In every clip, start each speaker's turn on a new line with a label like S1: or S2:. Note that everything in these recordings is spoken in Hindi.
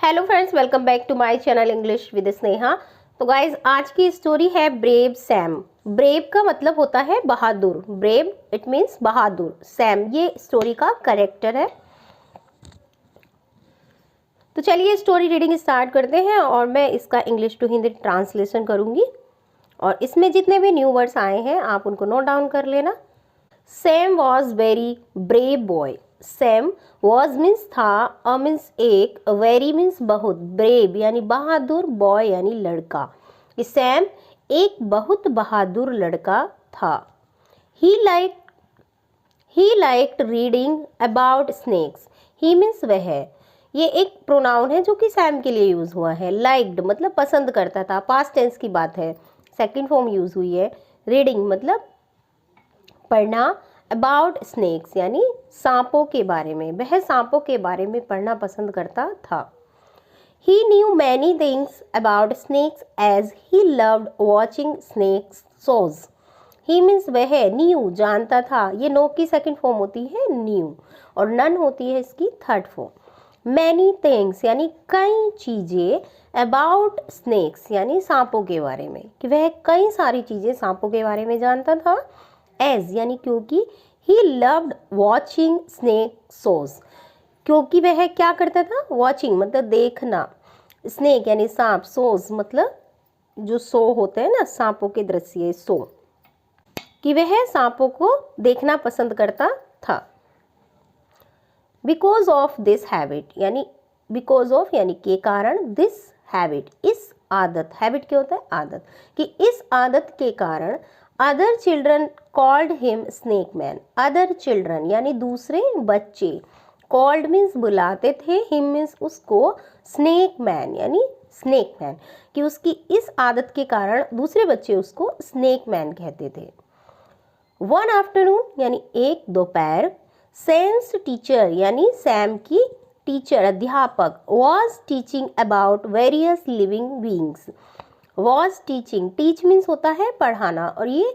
S1: Hello friends, welcome back to my channel English with Sneha. तो गाइज, आज की स्टोरी है ब्रेव सैम। ब्रेव का मतलब होता है बहादुर। ब्रेव इट मीन्स बहादुर। सैम ये स्टोरी का कैरेक्टर है। तो चलिए स्टोरी रीडिंग स्टार्ट करते हैं और मैं इसका इंग्लिश टू हिंदी ट्रांसलेशन करूंगी और इसमें जितने भी न्यू वर्ड्स आए हैं आप उनको नोट डाउन कर लेना। Sam was very brave boy. Sam was means था, अ मीन्स एक, वेरी मीन्स बहुत, ब्रेव यानी बहादुर, बॉय यानी लड़का। कि सैम एक बहुत बहादुर लड़का था। He liked reading about snakes. He means वह है। ये एक प्रोनाउन है जो कि सैम के लिए यूज हुआ है। लाइक्ड मतलब पसंद करता था, पास्ट टेंस की बात है, सेकंड फॉर्म यूज हुई है। रीडिंग मतलब पढ़ना, अबाउट स्नेक्स यानी सांपों के बारे में, वह सांपों के बारे में पढ़ना पसंद करता था। He knew many things about snakes as he loved watching snakes shows. He means वह न्यू जानता था, ये नो की सेकंड फॉर्म होती है न्यू और नन होती है इसकी थर्ड फॉर्म। मैनी थिंग्स यानी कई चीज़ें, अबाउट स्नेक्स यानी सांपों के बारे में, कि वह कई सारी चीज़ें सांपों के बारे में जानता था। एज यानी क्योंकि, ही लव्ड वॉचिंग स्नेक शोज, क्योंकि वह क्या करता था, वॉचिंग मतलब देखना, स्नेक यानी सांप, शोज मतलब जो शो होते हैं ना सांपों के दृश्य, शो, कि वह सांपों को देखना पसंद करता था। बिकॉज ऑफ दिस हैबिट यानी बिकॉज ऑफ यानी के कारण, दिस हैबिट इस आदत, हैबिट क्या होता है आदत, कि इस आदत के कारण other children called him snake man. Other children यानी दूसरे बच्चे, कॉल्ड मीन्स बुलाते थे, हिम मीन्स उसको, स्नेक मैन यानी स्नेक मैन, कि उसकी इस आदत के कारण दूसरे बच्चे उसको स्नेक मैन कहते थे। वन आफ्टरनून यानी एक दोपहर, सैम्स टीचर यानी सैम की टीचर अध्यापक, was teaching about various living beings. Was teaching, teach means होता है पढ़ाना और ये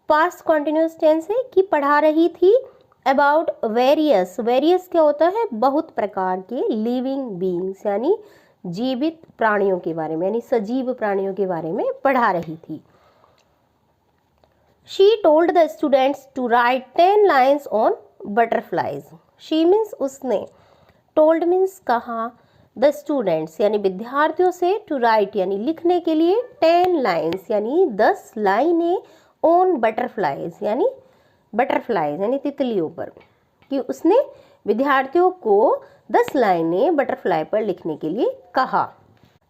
S1: पास्ट कॉन्टिन्यूस टेंस है कि पढ़ा रही थी। अबाउट वेरियस, वेरियस क्या होता है बहुत प्रकार के, लिविंग बींग्स यानी जीवित प्राणियों के बारे में, यानी सजीव प्राणियों के बारे में पढ़ा रही थी। She told the students to write 10 lines on butterflies. She means उसने, टोल्ड मीन्स कहा, द स्टूडेंट्स यानी विद्यार्थियों से, टू राइट यानी लिखने के लिए, 10 लाइन्स यानी 10 लाइनें, ऑन बटरफ्लाइज यानी तितलियों पर, कि उसने विद्यार्थियों को 10 लाइनें बटरफ्लाई पर लिखने के लिए कहा।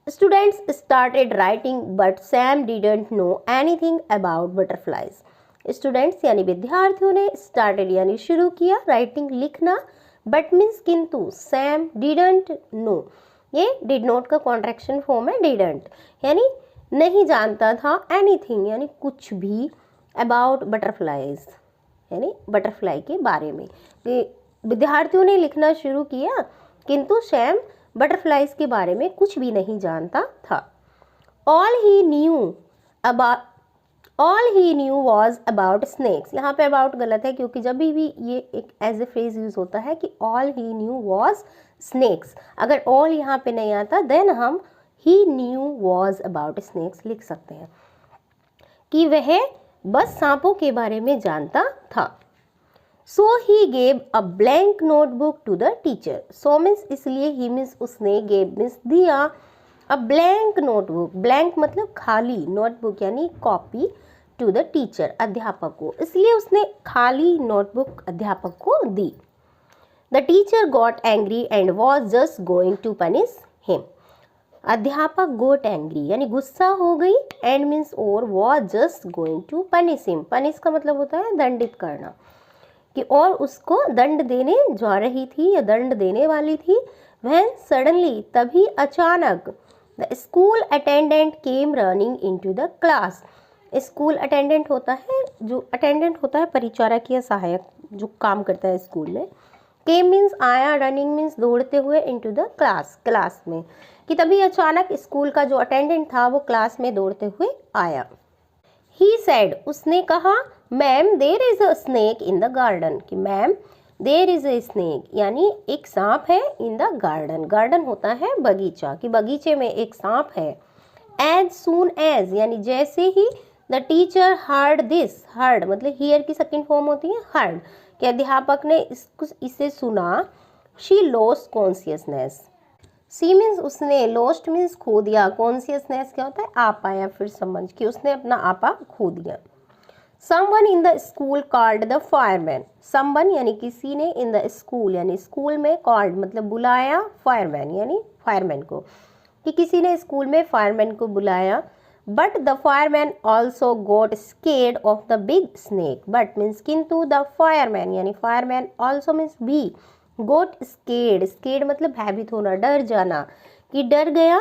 S1: Students started writing but Sam didn't know anything about butterflies. Students यानी विद्यार्थियों ने, स्टार्टेड यानी शुरू किया, राइटिंग लिखना, बट मीन्स किंतु, सैम डिडंट नो, ये डिड नॉट का कॉन्ट्रैक्शन फॉर्म है, डिडंट यानी नहीं जानता था, एनीथिंग यानी कुछ भी, अबाउट बटरफ्लाइज यानी बटरफ्लाई के बारे में। विद्यार्थियों ने लिखना शुरू किया किंतु सैम बटरफ्लाइज के बारे में कुछ भी नहीं जानता था। All he knew was about snakes. यहाँ पे अबाउट गलत है क्योंकि जब भी ये एक एज ए फ्रेज यूज होता है कि all he knew was snakes, अगर ऑल यहाँ पे नहीं आता देन हम he knew was about snakes लिख सकते हैं, कि वह बस सांपों के बारे में जानता था। So he gave a blank notebook to the teacher. So means इसलिए, ही मीन्स उसने, गेव मीन्स दिया, अ ब्लैंक नोटबुक, ब्लैंक मतलब खाली, नोटबुक यानी कॉपी, टू द टीचर अध्यापक को, इसलिए उसने खाली नोटबुक अध्यापक को दी। The teacher got angry and was just going to punish him. अध्यापक गोट एंग्री यानी गुस्सा हो गई, एंड मीन्स और, was just going to punish him, punish का मतलब होता है दंडित करना, कि और उसको दंड देने जा रही थी या दंड देने वाली थी। वह सडनली तभी अचानक, the school attendant came running into the class. School attendant होता है, जो अटेंडेंट होता है परिचारक या सहायक जो काम करता है स्कूल में। केम मीन्स आया, रनिंग मीन्स दौड़ते हुए, इनटू द क्लास क्लास में, कि तभी अचानक स्कूल का जो अटेंडेंट था वो क्लास में दौड़ते हुए आया। ही सेड उसने कहा, ma'am there is a snake in the garden, कि ma'am there is a snake, यानी एक सांप है इन द गार्डन, गार्डन होता है बगीचा, कि बगीचे में एक सांप है। एज सून एज, यानी जैसे ही the teacher heard this, heard मतलब हियर की सेकंड फॉर्म होती है हर्ड, कि अध्यापक ने इसे सुना, she lost consciousness, she means उसने, लॉस्ट मीन्स खो दिया, कॉन्शियसनेस क्या होता है आपा या फिर समझ, कि उसने अपना आपा खो दिया। Someone in the school called the fireman, someone यानी किसी ने, इन द स्कूल यानी स्कूल में, कॉल्ड मतलब बुलाया, फायरमैन यानी फायरमैन को, कि किसी ने स्कूल में फायरमैन को बुलाया। But the fireman also got scared of the big snake, but means किंतु, द फायरमैन यानी फायरमैन, ऑल्सो मीन्स भी, गोट स्केर्ड, स्केर्ड मतलब भयभीत होना, डर जाना, कि डर गया,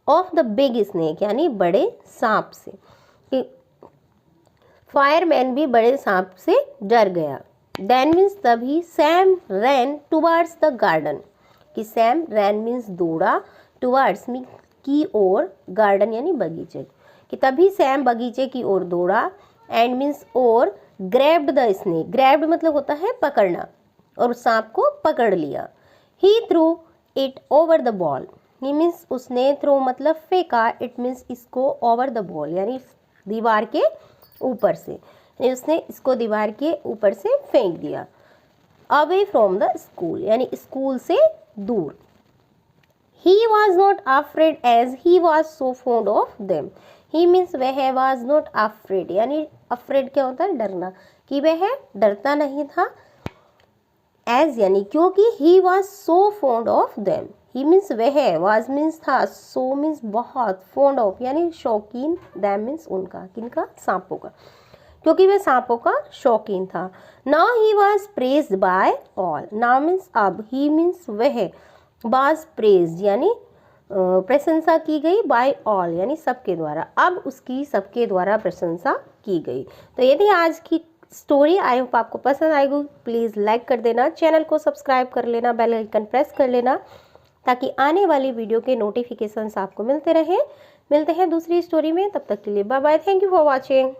S1: ऑफ द बिग स्नेक यानी बड़े सांप से, कि फायरमैन भी बड़े सांप से डर गया। देन मीन्स तभी, Sam ran towards the garden, कि सैम रैन मीन्स दौड़ा, टुवर्ड्स मीन की ओर, गार्डन यानी बगीचे, कि तभी सैम बगीचे की ओर दौड़ा, एंड मीन्स और, ग्रैब्ड द स्नेक, ग्रैब्ड मतलब होता है पकड़ना, और सांप को पकड़ लिया। He threw it over the wall, he means उसने, थ्रो मतलब फेंका, इट मीन्स इसको, ओवर द बॉल यानी दीवार के ऊपर से, यानी उसने इसको दीवार के ऊपर से फेंक दिया। अवे फ्रॉम द स्कूल यानी स्कूल से दूर। He was not afraid as he was so fond of them. He means वह was not afraid, यानी afraid क्या होता है डरना, कि वह डरता नहीं था, as यानी क्योंकि, he was so fond of them. He means वह, was means था, so means बहुत, fond of यानी शौकीन, them means उनका, किनका, सांपों का, क्योंकि वह सांपों का शौकीन था। Now he was praised by all. Now means अब, he means वह, was praised यानी प्रशंसा की गई, by all यानी सबके द्वारा, अब उसकी सबके द्वारा प्रशंसा की गई। तो यदि आज की स्टोरी आई होप आपको पसंद आएगी, प्लीज़ लाइक कर देना, चैनल को सब्सक्राइब कर लेना, बेल आइकन प्रेस कर लेना, ताकि आने वाली वीडियो के नोटिफिकेशंस आपको मिलते रहे। मिलते हैं दूसरी स्टोरी में, तब तक के लिए bye bye, thank you for watching.